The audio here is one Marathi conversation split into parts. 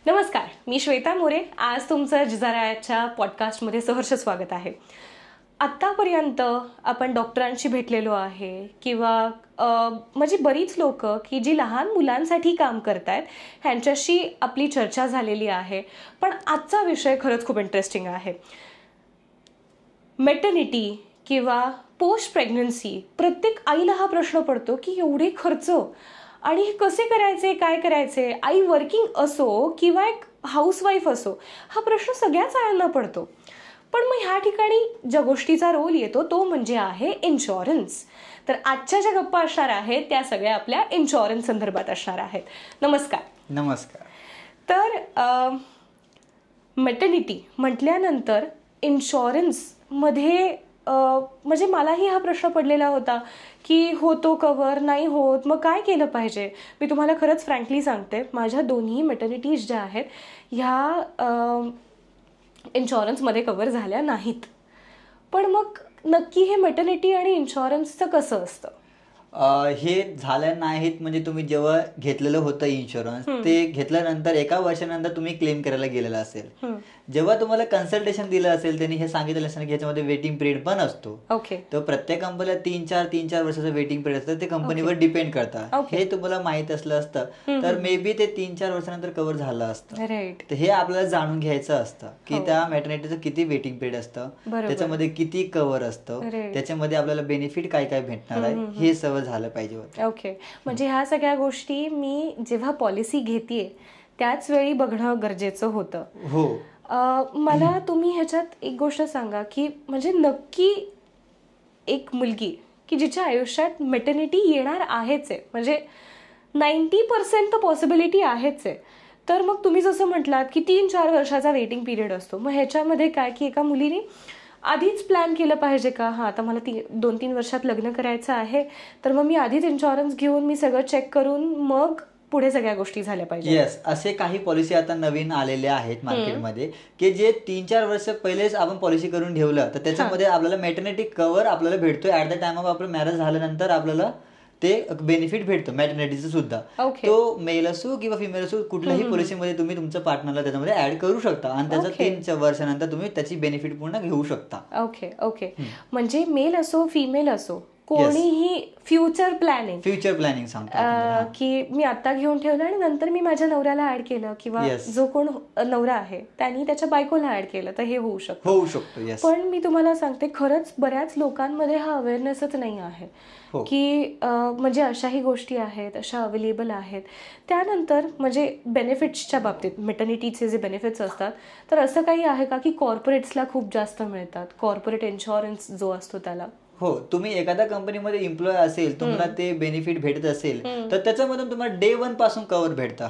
नमस्कार, मी श्वेता मोरे. आज तुमचं जिजाराच्या पॉडकास्टमध्ये सहर्ष स्वागत आहे. आत्तापर्यंत आपण डॉक्टरांशी भेटलेलो आहे किंवा म्हणजे बरीच लोक की जी लहान मुलांसाठी काम करतायत ह्यांच्याशी आपली चर्चा झालेली आहे. पण आजचा विषय खरंच खूप इंटरेस्टिंग आहे. मेटर्निटी किंवा पोस्ट प्रेग्नन्सी. प्रत्येक आईला हा प्रश्न पडतो की एवढे खर्च आणि हे कसे करायचे, काय करायचे. आई वर्किंग असो किंवा एक हाऊसवाईफ असो, हा प्रश्न सगळ्याच आयांना पडतो. पण मग ह्या ठिकाणी ज्या गोष्टीचा रोल येतो तो म्हणजे आहे इन्शुरन्स. तर आजच्या ज्या गप्पा असणार आहेत त्या सगळ्या आपल्या इन्शुरन्स संदर्भात असणार आहेत. नमस्कार. नमस्कार. तर मेटर्निटी म्हटल्यानंतर इन्शुरन्समध्ये म्हणजे मलाही हा प्रश्न पडलेला होता की होतो कवर, नाही होत, मग काय केलं पाहिजे. मी तुम्हाला खरंच फ्रँकली सांगते, माझ्या दोन्ही मेटर्निटीज ज्या आहेत ह्या इन्शुरन्समध्ये कवर झाल्या नाहीत. पण मग नक्की हे मेटर्निटी आणि इन्शुरन्सचं कसं असतं? हे झालं नाहीत म्हणजे तुम्ही जेव्हा घेतलेलं होतं इन्शुरन्स, ते घेतल्यानंतर एका वर्षानंतर तुम्ही क्लेम करायला गेलेला असेल. जेव्हा तुम्हाला कन्सल्टेशन दिलं असेल त्यांनी हे सांगितलं असेल की ह्याच्यामध्ये वेटिंग पिरियड पण असतो. ओके. तर प्रत्येक कंपनीला 3-4 वर्षाचं वेटिंग पिरियड असतं. ते कंपनीवर डिपेंड करतात. हे तुम्हाला माहित असलं असतं तर मे बी ते 3-4 वर्षानंतर कव्हर झालं असतं. राईट. तर हे आपल्याला जाणून घ्यायचं असतं की त्या मॅटर्निटीचं किती वेटिंग पिरियड असतं, त्याच्यामध्ये किती कव्हर असतं, त्याच्यामध्ये आपल्याला बेनिफिट काय काय भेटणार आहे, हे सगळं झालं पाहिजे होतं. ओके. म्हणजे ह्या सगळ्या गोष्टी मी जेव्हा पॉलिसी घेतेय त्याच वेळी बघणं गरजेचं होतं. हो. मला तुम्ही ह्याच्यात एक गोष्ट सांगा की म्हणजे नक्की एक मुलगी की जिच्या आयुष्यात मेटर्निटी येणार आहेच आहे, म्हणजे 90% तर पॉसिबिलिटी आहेच आहे. तर मग तुम्ही जसं म्हटलात की 3-4 वर्षाचा वेटिंग पिरियड असतो, मग ह्याच्यामध्ये काय की एका मुलीने आधीच प्लॅन केलं पाहिजे का, हां आता मला 2-3 वर्षात लग्न करायचं आहे तर मग मी आधीच इन्शुरन्स घेऊन मी सगळं चेक करून मग पुढे सगळ्या गोष्टी झाल्या पाहिजे. येस, असे काही पॉलिसी आता नवीन आलेल्या आहेत मार्केटमध्ये की जे 3-4 वर्ष पहिलेच आपण पॉलिसी करून ठेवलं तर त्याच्यामध्ये आपल्याला मेटर्निटी कव्हर आपल्याला भेटतोय. ऍट द टाइम ऑफ आपलं मॅरेज झाल्यानंतर आपल्याला ते बेनिफिट भेटतं मॅटर्निटीचं सुद्धा. तो मेल असो किंवा फिमेल असो, कुठल्याही पॉलिसीमध्ये तुम्ही तुमच्या पार्टनरला त्याच्यामध्ये ऍड करू शकता आणि त्याचा 3 वर्षानंतर तुम्ही त्याची बेनिफिट पूर्ण घेऊ शकता. ओके. ओके. म्हणजे मेल असो फिमेल असो कोणीही फ्युचर प्लॅनिंग सांगतो की मी आता घेऊन ठेवलं आणि नंतर मी माझ्या नवऱ्याला ऍड केलं किंवा जो कोण नवरा आहे त्यांनी त्याच्या बायकोला ऍड केलं तर हे होऊ शकतो. पण मी तुम्हाला सांगते खरंच बऱ्याच लोकांमध्ये हा अवेअरनेसच नाही आहे की म्हणजे अशाही गोष्टी आहेत, अशा अवेलेबल आहेत. त्यानंतर म्हणजे बेनिफिट्सच्या बाबतीत मेटर्निटीचे जे बेनिफिट्स असतात तर असं काही आहे का की कॉर्पोरेट्सला खूप जास्त मिळतात, कॉर्पोरेट इन्शुरन्स जो असतो त्याला? हो, तुम्ही एखाद्या कंपनीमध्ये एम्प्लॉय असेल, तुम्हाला ते बेनिफिट भेटत असेल तर त्याच्यामधून तुम्हाला डे 1 पासून कव्हर भेटतं.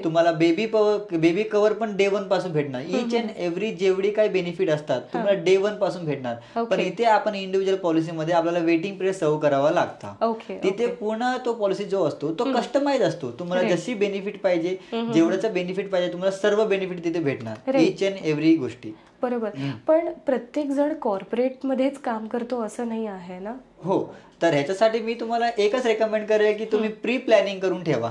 तुम्हाला बेबी कव्हर पण डे 1 पासून भेटणार. इच अँड एव्हरी जेवढी काही बेनिफिट असतात तुम्हाला डे 1 पासून भेटणार. पण इथे आपण इंडिव्हिज्युअल पॉलिसीमध्ये आपल्याला वेटिंग पिरियड सर्व्ह करावा लागतं. तिथे पूर्ण तो पॉलिसी जो असतो तो कस्टमाइज असतो. तुम्हाला जशी बेनिफिट पाहिजे, जेवढ्याचा बेनिफिट पाहिजे, तुम्हाला सर्व बेनिफिट तिथे भेटणार, इच अँड एव्हरी गोष्टी. बरोबर. पण प्रत्येक जण कॉर्पोरेटमध्येच काम करतो असं नाही आहे ना? हो. तर ह्याच्यासाठी मी तुम्हाला एकच रेकमेंड करेल की तुम्ही प्री प्लॅनिंग करून ठेवा.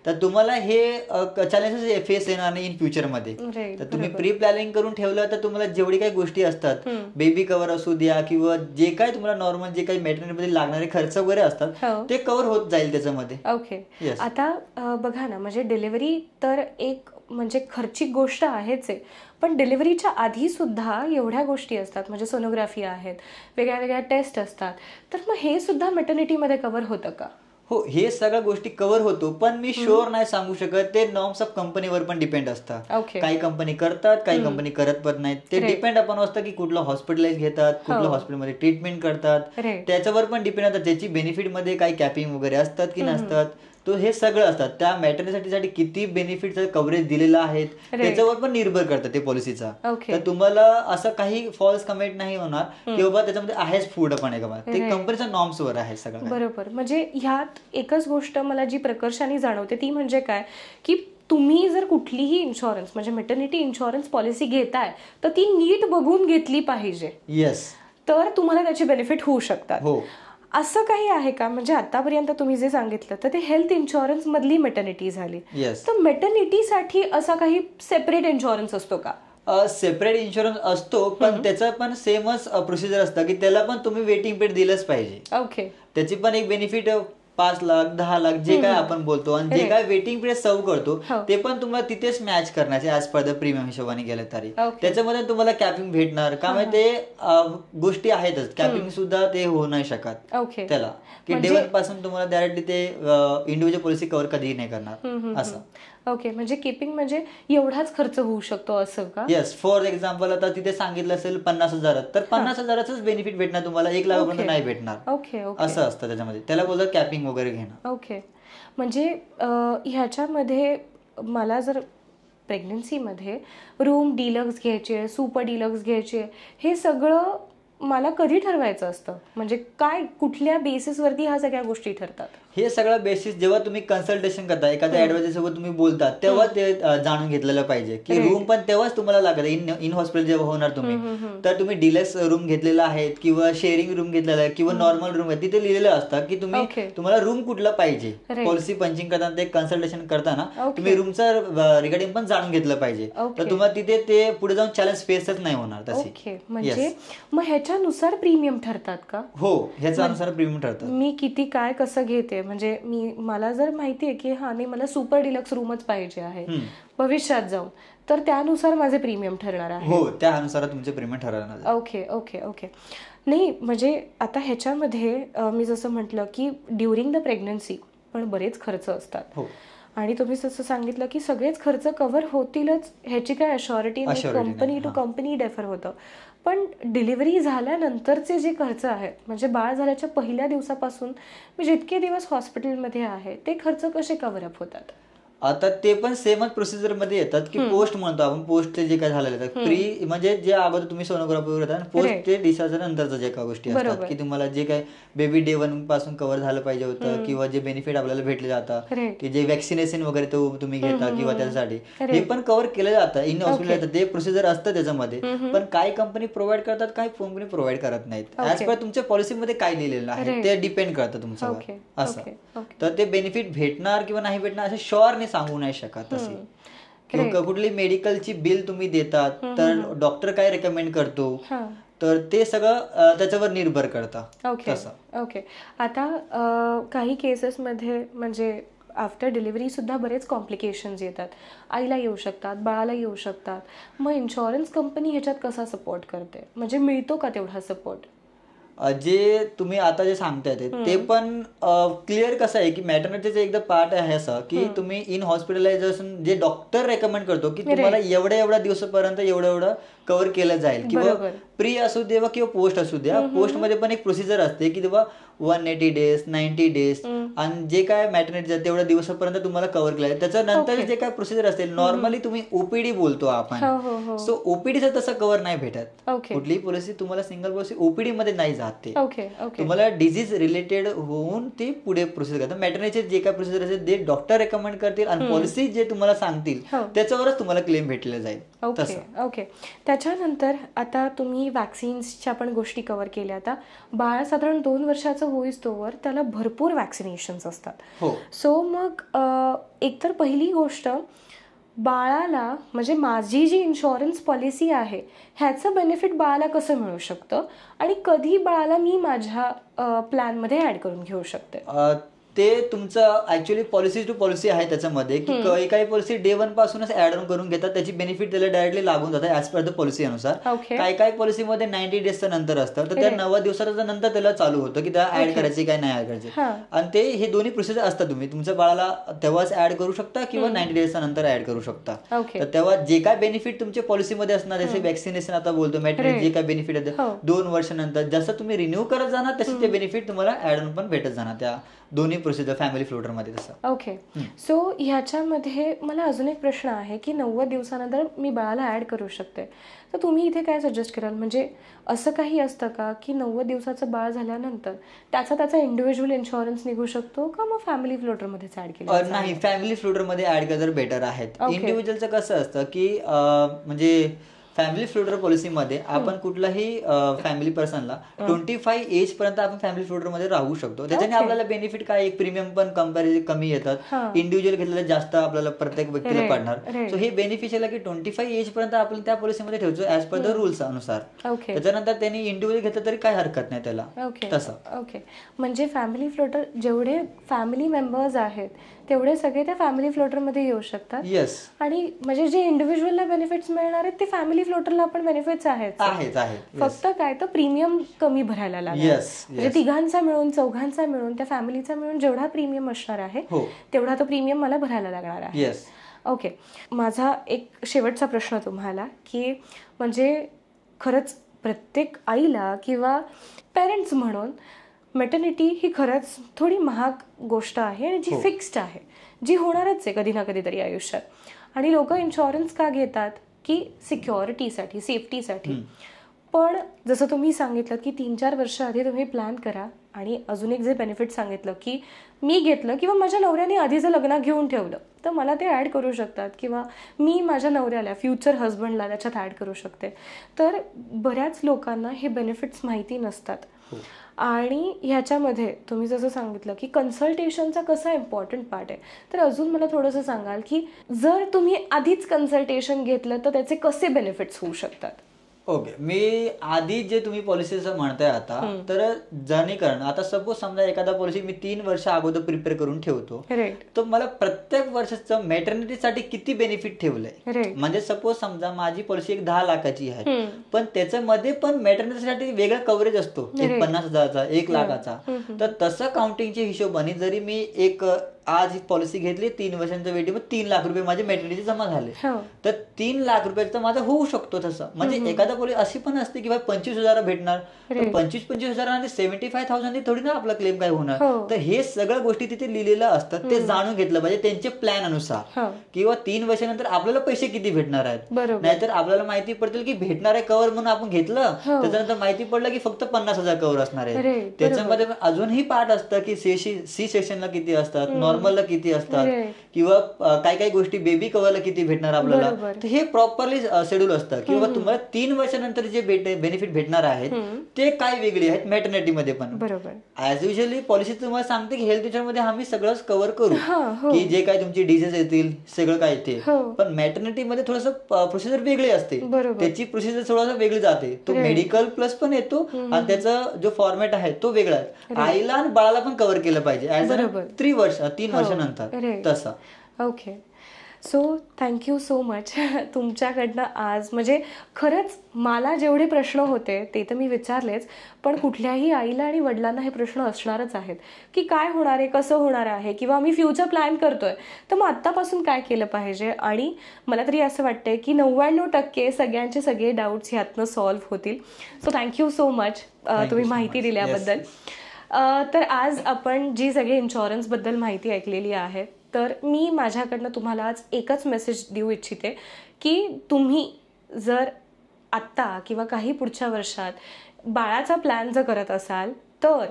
तर तुम्हाला हे चॅलेंजेस फेस येणार नाही इन फ्युचर मध्ये. तर तुम्ही प्री प्लॅनिंग करून ठेवलं तर तुम्हाला जेवढी काही गोष्टी असतात, बेबी कव्हर असू द्या किंवा जे काही तुम्हाला नॉर्मल जे काही मेटर्निटीमध्ये लागणारे खर्च वगैरे असतात ते कव्हर होत जाईल त्याच्यामध्ये. ओके. आता बघा ना, म्हणजे डिलिव्हरी तर एक म्हणजे खर्चिक गोष्ट आहेच आहे, पण डिलिव्हरीच्या आधी सुद्धा एवढ्या गोष्टी असतात, म्हणजे सोनोग्राफी आहेत, वेगळ्या वेगळ्या टेस्ट असतात. तर मग हे सुद्धा मेटर्निटीमध्ये कव्हर होतं का? हो, हे सगळ्या गोष्टी कव्हर होतो, पण मी शुअर नाही सांगू शकत. ते नॉर्म्स ऑफ कंपनीवर पण डिपेंड असतात. काही कंपनी करतात, काही कंपनी करत पण नाहीत. ते डिपेंड आपण असतं की कुठलं हॉस्पिटलाइज घेतात, कुठलं हॉस्पिटलमध्ये ट्रीटमेंट करतात, त्याच्यावर पण डिपेंड असतात. त्याची बेनिफिट मध्ये काही कॅपिंग वगैरे असतात की नसतात, तो हे सगळं असतात. त्या मॅटर्निटीसाठी किती बेनिफिट कव्हरेज दिलेलं आहे त्याच्यावर पण निर्भर करतं ते पॉलिसीचा. तर तुम्हाला असं काही फॉल्स कमेंट नाही होणार की बाबा त्याच्यामध्ये आहेच फूड पण आहे का, ते कंपनीच्या नॉर्म्सवर आहे सगळं. बरोबर. म्हणजे ह्यात एकच गोष्ट मला जी प्रकर्षाने जाणवते ती म्हणजे काय की तुम्ही जर कुठलीही इन्शुरन्स म्हणजे मेटर्निटी इन्शुरन्स पॉलिसी घेताय तर ती नीट बघून घेतली पाहिजे. येस. तर तुम्हाला त्याचे बेनिफिट होऊ शकतात. असं काही आहे का, म्हणजे आतापर्यंत तुम्ही जे सांगितलं तर ते हेल्थ इन्शुरन्स मधली मेटर्निटी झाली, तर मेटर्निटीसाठी असा काही सेपरेट इन्शुरन्स असतो का? सेपरेट इन्शुरन्स असतो, पण त्याचं पण सेमच प्रोसिजर असतं की त्याला पण तुम्ही वेटिंग पिरियड दिलंच पाहिजे. ओके. त्याची पण एक बेनिफिट 5 लाख 10 लाख जे काय आपण बोलतो आणि जे काय वेटिंग पिरियड सर्व करतो ते पण तुम्हाला तिथेच मॅच करण्याचे ऍज पर द प्रीमियम हिशोबाने गेलं तरी. त्याच्यामध्ये तुम्हाला कॅपिंग भेटणार का, म्हणजे ते गोष्टी आहेतच. कॅपिंग सुद्धा ते होऊ नाही शकत त्याला, की डे 1 पासून तुम्हाला डायरेक्टली ते इंडिव्हिज्युअल पॉलिसी कव्हर कधीही नाही करणार असं. ओके, म्हणजे किपिंग म्हणजे एवढाच खर्च होऊ शकतो असं का? येस. फॉर एक्झाम्पल आता तिथे सांगितलं असेल 50,000 तर 50,000च बेनिफिट भेटणार तुम्हाला, 1 लाखापर्यंत नाही भेटणार. ओके, असं असतं त्याच्यामध्ये. त्याला बोलतात कॅपिंग वगैरे घेणं. ओके. म्हणजे ह्याच्यामध्ये मला जर प्रेग्नन्सीमध्ये रूम डिलक्स घ्यायचे, सुपर डिलक्स घ्यायचे, हे सगळं मला कधी ठरवायचं असतं, म्हणजे काय कुठल्या बेसिसवरती ह्या सगळ्या गोष्टी ठरतात? हे सगळं बेसिस जेव्हा तुम्ही कन्सल्टेशन करता, एखाद्या ऍडवायझर सोबत तुम्ही बोलता, तेव्हा ते जाणून घेतलेलं पाहिजे की रूम पण तेव्हाच तुम्हाला लागत. इन हॉस्पिटल जेव्हा होणार तुम्ही, तर तुम्ही डिलक्स रूम घेतलेला आहे किंवा शेअरिंग रूम घेतलेला आहे किंवा नॉर्मल रूम आहे, तिथे लिहिलेलं असतं की तुम्हाला रूम कुठला पाहिजे. पॉलिसी पंचिंग करताना ते कन्सल्टेशन करताना तुम्ही रूमचं रिगार्डिंग पण जाणून घेतलं पाहिजे, तर तुम्हाला तिथे ते पुढे जाऊन चॅलेंज फेसच नाही होणार तशी. म्हणजे मग ह्याच्यानुसार प्रीमियम ठरतात का? हो, ह्याच्यानुसार प्रीमियम ठरतात. मी किती काय कसं घेते, म्हणजे मला जर माहितीये की हा नाही मला सुपर डिलक्स रूमच पाहिजे आहे भविष्यात जाऊन, तर त्यानुसार माझे प्रीमियम ठरणार आहे. हो, त्यानुसार तुमचे प्रीमियम ठरणार. Okay okay okay. नाही म्हणजे आता ह्याच्यामध्ये मी जसं म्हटलं की ड्युरिंग द प्रेग्नन्सी पण बरेच खर्च असतात, आणि तुम्ही जसं सांगितलं की सगळेच खर्च कव्हर होतीलच ह्याची काय अशुरिटी नाही, कंपनी टू कंपनी डेफर होतं. पण डिलिव्हरी झाल्यानंतरचे जे खर्च आहेत, म्हणजे बाळ झाल्याच्या पहिल्या दिवसापासून मी जितके दिवस हॉस्पिटलमध्ये आहे ते खर्च कसे कव्हर अप होतात? आता ते पण सेमच प्रोसिजर मध्ये येतात की पोस्ट म्हणतो आपण. पोस्टचे जे काय झालेलं प्री म्हणजे जे अगोदर तुम्ही सोनोग्राफी करता, पोस्ट ते डिस्चार्ज नंतरच्या जे काही गोष्टी असतात की तुम्हाला जे काय बेबी डे 1 पासून कव्हर झालं पाहिजे होतं, किंवा जे बेनिफिट आपल्याला भेटले जातात, की जे वॅक्सिनेशन वगैरे तुम्ही घेता किंवा त्यासाठी हे पण कव्हर केलं जातं इन हॉस्पिटल. ते प्रोसिजर असतं त्याच्यामध्ये, पण काही कंपनी प्रोव्हाइड करतात, काही कंपनी प्रोव्हाइड करत नाहीत. ऍज पर तुमच्या पॉलिसीमध्ये काय लिहिलेलं आहे ते डिपेंड करतं तुमच्यावर असं. तर ते बेनिफिट भेटणार किंवा नाही भेटणार असं शुअर सांगू नाही शकत अशी. किंवा कुठली मेडिकलची बिल तुम्ही देतात तर डॉक्टर काय रेकमेंड करतो, तर ते सगळं त्याच्यावर निर्भर करतं. ओके. आता काही केसेसमध्ये म्हणजे आफ्टर डिलिव्हरी सुद्धा बरेच कॉम्प्लिकेशन्स येतात, आईला येऊ शकतात, बाळाला येऊ शकतात. मग इन्शुरन्स कंपनी ह्याच्यात कसा सपोर्ट करते, म्हणजे मिळतो का तेवढा सपोर्ट? जे तुम्ही आता जे सांगताय ते पण क्लिअर कसं आहे की मॅटर्निटीचं एकदा पार्ट आहे असं की तुम्ही इन हॉस्पिटलायझेशन जे डॉक्टर रेकमेंड करतो की तुम्हाला एवढ्या दिवसापर्यंत एवढं कव्हर केलं जाईल, किंवा प्री असू दे किंवा पोस्ट असू द्या. पोस्ट मध्ये पण एक प्रोसिजर असते की तेव्हा 180 डेज 90 डेज आणि जे काय मॅटर्निटी तेवढ्या दिवसापर्यंत तुम्हाला कव्हर केलं. त्याच्यानंतर जे काय प्रोसिजर असेल, नॉर्मली तुम्ही ओपीडी बोलतो आपण, सो ओपीडीचं तसं कव्हर नाही भेटत. कुठलीही पॉलिसी तुम्हाला सिंगल पॉलिसी ओपीडी मध्ये नाही जाते. तुम्हाला डिझीज रिलेटेड होऊन ते पुढे प्रोसिजर करतात. मॅटर्निटीचे जे काय प्रोसिजर असेल ते डॉक्टर रेकमेंड करतील आणि पॉलिसी जे तुम्हाला सांगतील त्याच्यावरच तुम्हाला क्लेम भेटले जाईल. ओके. त्याच्यानंतर आता तुम्ही वॅक्सिन्सच्या पण गोष्टी कव्हर केल्या. आता बाळ साधारण 2 वर्षाचं होईस्तोवर त्याला भरपूर वॅक्सिनेशन्स असतात. सो मग एकतर पहिली गोष्ट, बाळाला म्हणजे माझी जी इन्शुरन्स पॉलिसी आहे ह्याचं बेनिफिट बाळाला कसं मिळू शकतं, आणि कधी बाळाला मी माझ्या प्लॅनमध्ये ऍड करून घेऊ शकते? ते तुमचं ऍक्च्युअली पॉलिसी टू पॉलिसी आहे त्याच्यामध्ये, की काही पॉलिसी डे 1 पासूनच ऍड ऑन करून घेतात, त्याची बेनिफिट त्याला डायरेक्टली लागून जातात ऍज पर द पॉलिसी अनुसार. काही पॉलिसीमध्ये 90 डेजच्या नंतर असतं, तर त्या 90 दिवसाच्या नंतर त्याला चालू होतं की त्याला ऍड करायची काय नाही ऍड करायची. आणि ते हे दोन्ही प्रोसेस असतात. तुम्ही तुमच्या बाळाला तेव्हाच ऍड करू शकता किंवा 90 डेजच्या नंतर ऍड करू शकता. तर तेव्हा जे काय बेनिफिट तुमच्या पॉलिसीमध्ये असणार, जसे वॅक्सिनेशन आता बोलतो, मॅटर्निटी जे काय बेनिफिट आहे 2 वर्षानंतर जसं तुम्ही रिन्यू करत जाणार तसे ते बेनिफिट तुम्हाला ऍड ऑन पण भेटत जाणार त्या दोन्ही प्रोसिजर फॅमिली फ्लोटर मध्ये तसं. ओके. सो ह्याच्यामध्ये मला अजून एक प्रश्न आहे की 90 दिवसानंतर मी बाळाला ऍड करू शकते, तर तुम्ही इथे काय सजेस्ट कराल? म्हणजे असं काही असतं का की 90 दिवसाचं बाळ झाल्यानंतर त्याचा इंडिव्हिज्युअल इन्शुरन्स निघू शकतो का, मग फॅमिली फ्लोटर मध्येच ऍड केलं? नाही, फॅमिली फ्लोटर मध्ये ऍड केलं तर बेटर आहेत. इंडिव्हिज्युअलचं कसं असतं की म्हणजे फॅमिली फ्लोटर पॉलिसीमध्ये आपण कुठलाही फॅमिली पर्सनला 25 एज पर्यंत आपण फॅमिली फ्लोटर मध्ये राहू शकतो. त्याच्याने आपल्याला बेनिफिट काय, एक प्रीमियम पण कंपॅरिझन कमी येतात, इंडिव्हिज्युअल घेतलेलं जास्त आपल्याला प्रत्येक व्यक्तीला पडणार. सो हे बेनिफिशियल आहे की 25 एज पर्यंत आपण त्या पॉलिसीमध्ये ठेवतो ऍज पर द रूल्स अनुसार. त्याच्यानंतर त्यांनी इंडिव्हिज्युअल घेतलं तरी काही हरकत नाही त्याला. तसं ओके, म्हणजे फॅमिली फ्लोटर जेवढे फॅमिली मेंबर्स आहेत तेवढे सगळे त्या फॅमिली फ्लोटर मध्ये येऊ शकतात. येस. आणि म्हणजे जे इंडिव्हिज्युअलला बेनिफिट्स मिळणार आहेत ते फॅमिली फ्लोटरला पण बेनिफिट्स आहेत. फक्त काय तर प्रीमियम कमी भरायला लागेल. म्हणजे तिघांचा मिळून, चौघांचा मिळून, त्या फॅमिलीचा मिळून जेवढा प्रीमियम असणार आहे तेवढा तो प्रीमियम मला भरायला लागणार आहे. ओके, माझा एक शेवटचा प्रश्न तुम्हाला की म्हणजे खरंच प्रत्येक आईला किंवा पेरेंट्स म्हणून मॅटर्निटी ही खरंच थोडी महाग गोष्ट आहे आणि जी फिक्स्ड आहे, जी होणारच आहे कधी ना कधीतरी आयुष्यात. आणि लोक इन्शुरन्स का घेतात की सिक्युरिटीसाठी, सेफ्टीसाठी. पण जसं तुम्ही सांगितलं की 3-4 वर्ष आधी तुम्ही प्लॅन करा. आणि अजून एक जे बेनिफिट सांगितलं की मी घेतलं किंवा माझ्या नवऱ्याने आधी जर लग्न घेऊन ठेवलं तर मला ते ॲड करू शकतात किंवा मी माझ्या नवऱ्याला, फ्युचर हजबंडला त्याच्यात ॲड करू शकते. तर बऱ्याच लोकांना हे बेनिफिट्स माहिती नसतात. आणि ह्याच्यामध्ये तुम्ही जसं सांगितलं की कन्सल्टेशनचा कसा इम्पॉर्टंट पार्ट आहे, तर अजून मला थोडंसं सांगाल की जर तुम्ही आधीच कन्सल्टेशन घेतलं तर त्याचे कसे बेनिफिट्स होऊ शकतात. ओके, मी आधी जे तुम्ही पॉलिसीचं म्हणताय आता, तर जर्नीकरण, आता सपोज समजा एखादा पॉलिसी मी 3 वर्ष अगोदर प्रिपेअर करून ठेवतो, तर मला प्रत्येक वर्षाचं मॅटर्निटीसाठी किती बेनिफिट ठेवलंय. म्हणजे सपोज समजा माझी पॉलिसी एक 10 लाखाची आहे, पण त्याच्यामध्ये पण मॅटर्निटीसाठी वेगळा कव्हरेज असतो, एक 50,000चा, 1 लाखाचा. तर तसं काउंटिंगच्या हिशोबाने जरी मी एक आज पॉलिसी घेतली 3 वर्षांच्या वेटीमध्ये 3 लाख रुपये माझे मॅटर्निटी जमा झाले, तर 3 लाख रुपयाचं माझं होऊ शकतो तसं. म्हणजे एखादा पॉलिसी अशी पण असते की भाई 25,000 भेटणार, 25,000 75,000 थोडी ना आपला क्लेम काय होणार. तर हे सगळ्या गोष्टी तिथे लिहिलेल्या असतात, ते जाणून घेतलं पाहिजे त्यांच्या प्लॅन अनुसार, किंवा 3 वर्षानंतर आपल्याला पैसे किती भेटणार आहेत. नाहीतर आपल्याला माहिती पडतील की भेटणार आहे कव्हर म्हणून आपण घेतलं, त्याच्यानंतर माहिती पडलं की फक्त 50,000 कव्हर असणार आहे. त्याच्यामध्ये अजूनही पार्ट असतं की सी सेक्शनला किती असतात, नॉर्मलला किती असतात, किंवा काही काही गोष्टी बेबी कव्हरला किती भेटणार आपल्याला. तर हे प्रॉपरली शेड्यूल असतं की बाबा तुम्हाला 3 वर्षानंतर जे बेनिफिट भेटणार आहेत ते काय वेगळे आहेत मॅटर्निटी मध्ये पण. ऍज युजली पॉलिसी तुम्हाला सांगते की हेल्थ इन्शुरन्स आम्ही सगळंच कव्हर करू, की जे काय तुमची डिसीज येतील सगळं काय ते. पण मॅटर्निटी मध्ये थोडस प्रोसिजर वेगळी असते, त्याची प्रोसिजर थोडासा वेगळी जाते. तो मेडिकल प्लस पण येतो आणि त्याचा जो फॉर्मॅट आहे तो वेगळा आहे. आईला आणि बाळाला पण कव्हर केलं पाहिजे ऍज 3 वर्षानंतर तसा. Okay, so thank you so much. तुमच्याकडनं आज म्हणजे खरंच मला जेवढे प्रश्न होते ते तर मी विचारलेच, पण कुठल्याही आईला आणि वडिलांना हे प्रश्न असणारच आहेत की काय होणार आहे, कसं होणार आहे, किंवा आम्ही फ्युचर प्लॅन करतोय तर मग आत्तापासून काय केलं पाहिजे. आणि मला तरी असं वाटतंय की 99% सगळ्यांचे सगळे डाऊट्स ह्यातनं सॉल्व्ह होतील. सो थँक्यू सो मच तुम्ही माहिती दिल्याबद्दल. तर आज आपण जी सगळी इन्शुरन्सबद्दल माहिती ऐकलेली आहे, तर मी माझ्याकडनं तुम्हाला आज एकच मेसेज देऊ इच्छिते की तुम्ही जर आत्ता किंवा काही पुढच्या वर्षात बाळाचा प्लॅन जर करत असाल तर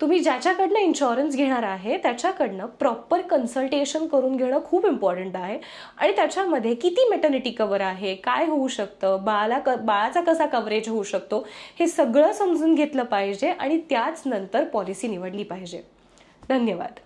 तुम्ही ज्याच्याकडनं इन्शुरन्स घेणार आहे त्याच्याकडनं प्रॉपर कन्सल्टेशन करून घेणं खूप इम्पॉर्टंट आहे. आणि त्याच्यामध्ये किती मॅटर्निटी कव्हर आहे, काय होऊ शकतं, बाळाचा कसा कव्हरेज होऊ शकतो, हे सगळं समजून घेतलं पाहिजे आणि त्याच नंतर पॉलिसी निवडली पाहिजे. धन्यवाद.